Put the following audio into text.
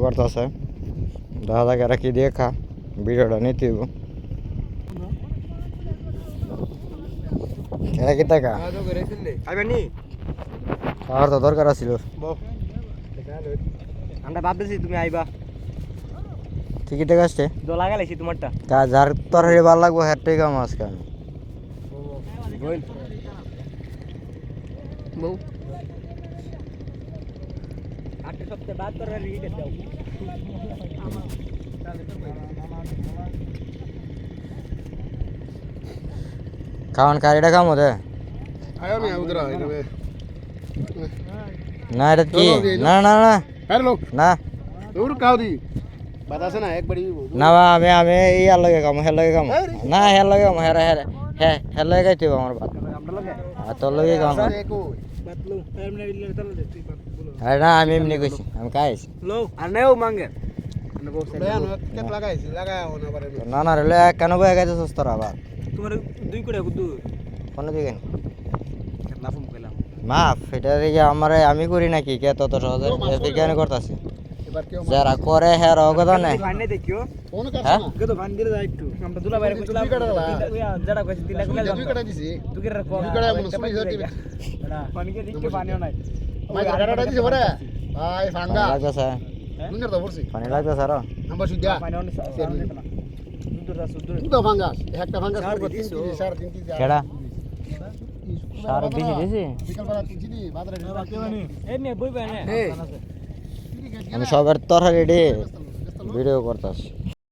করতেছে দেখা যাক এরা কি দিয়ে খা ভিডিওটা নিতে হইব এরা কি টাকা খাওয়ার তো দরকার আছিল আমরা ভাবতেছি তুমি আইবা ঠিকই টাকা আসছে দো লাগাইছি তোমারটা যার তরকারি ভালো লাগবো হ্যাঁ টাকা মাছ খান বউ 8 সপ্তাহ বাদ তরকারি রেখে দাও খাওয়ান কারিটা খামো দে आया मैं उधर आ गया না এটা কি না না না अरे लोग না दूर काव दी बता से ना एक बड़ी না বা আমি ইয়ার লগে কাম হের লগে কাম না হের লগে কাম হের হের হ্যাঁ হের লগে গাইতে আমার বাত আমরা লাগে আর তোর লগে কাম एको বাতলু এমনি দিলে তাহলে দে তুই বলো আরে না আমি এমনি কইছি আমি খাইছি লো আর নেও মাঙ্গে মানে বউ ले आनो कित लगाया होना बारे में না না রে কেন বয়ে গাইতে সস্তর আবার তোমার 2 কোড়া কুদু কোন দিকে না ফোন কইলাম মাফ এটা দিকে আমারে আমি করি নাকি কে তত সহজে এতে কেন করতাছি एक बार क्यों যারা করে হ্যাঁ অগদা নাই ফাইনে দেখিও फोन कर হ্যাঁ? ना কে তো ফাইন দিলে যাই একটু আমরা দুলা বাইরে কইলাম জড়া কইছি 3 লাখ কইলাম दुई कटा दिसी তুই কে রাখো दुई कटा मन सुनी होती পানিকে দিকে পানিও নাই मैं कटा दिसी बरे भाई फांगा লাগতেছে नुंगर तो फुरसी পানি লাগতেছে আর नंबर सुद्धा পানিও নাই সুদুর সুদুর तू तो फांगा एक फांगा को 3 केजी 3.5 केजी কেডা সার বেশি দিছি বিকাল বেলা 3 কেজি বাজারে এই মে বই পায় না আমি সবার তরকারি ভিডিও করতেছি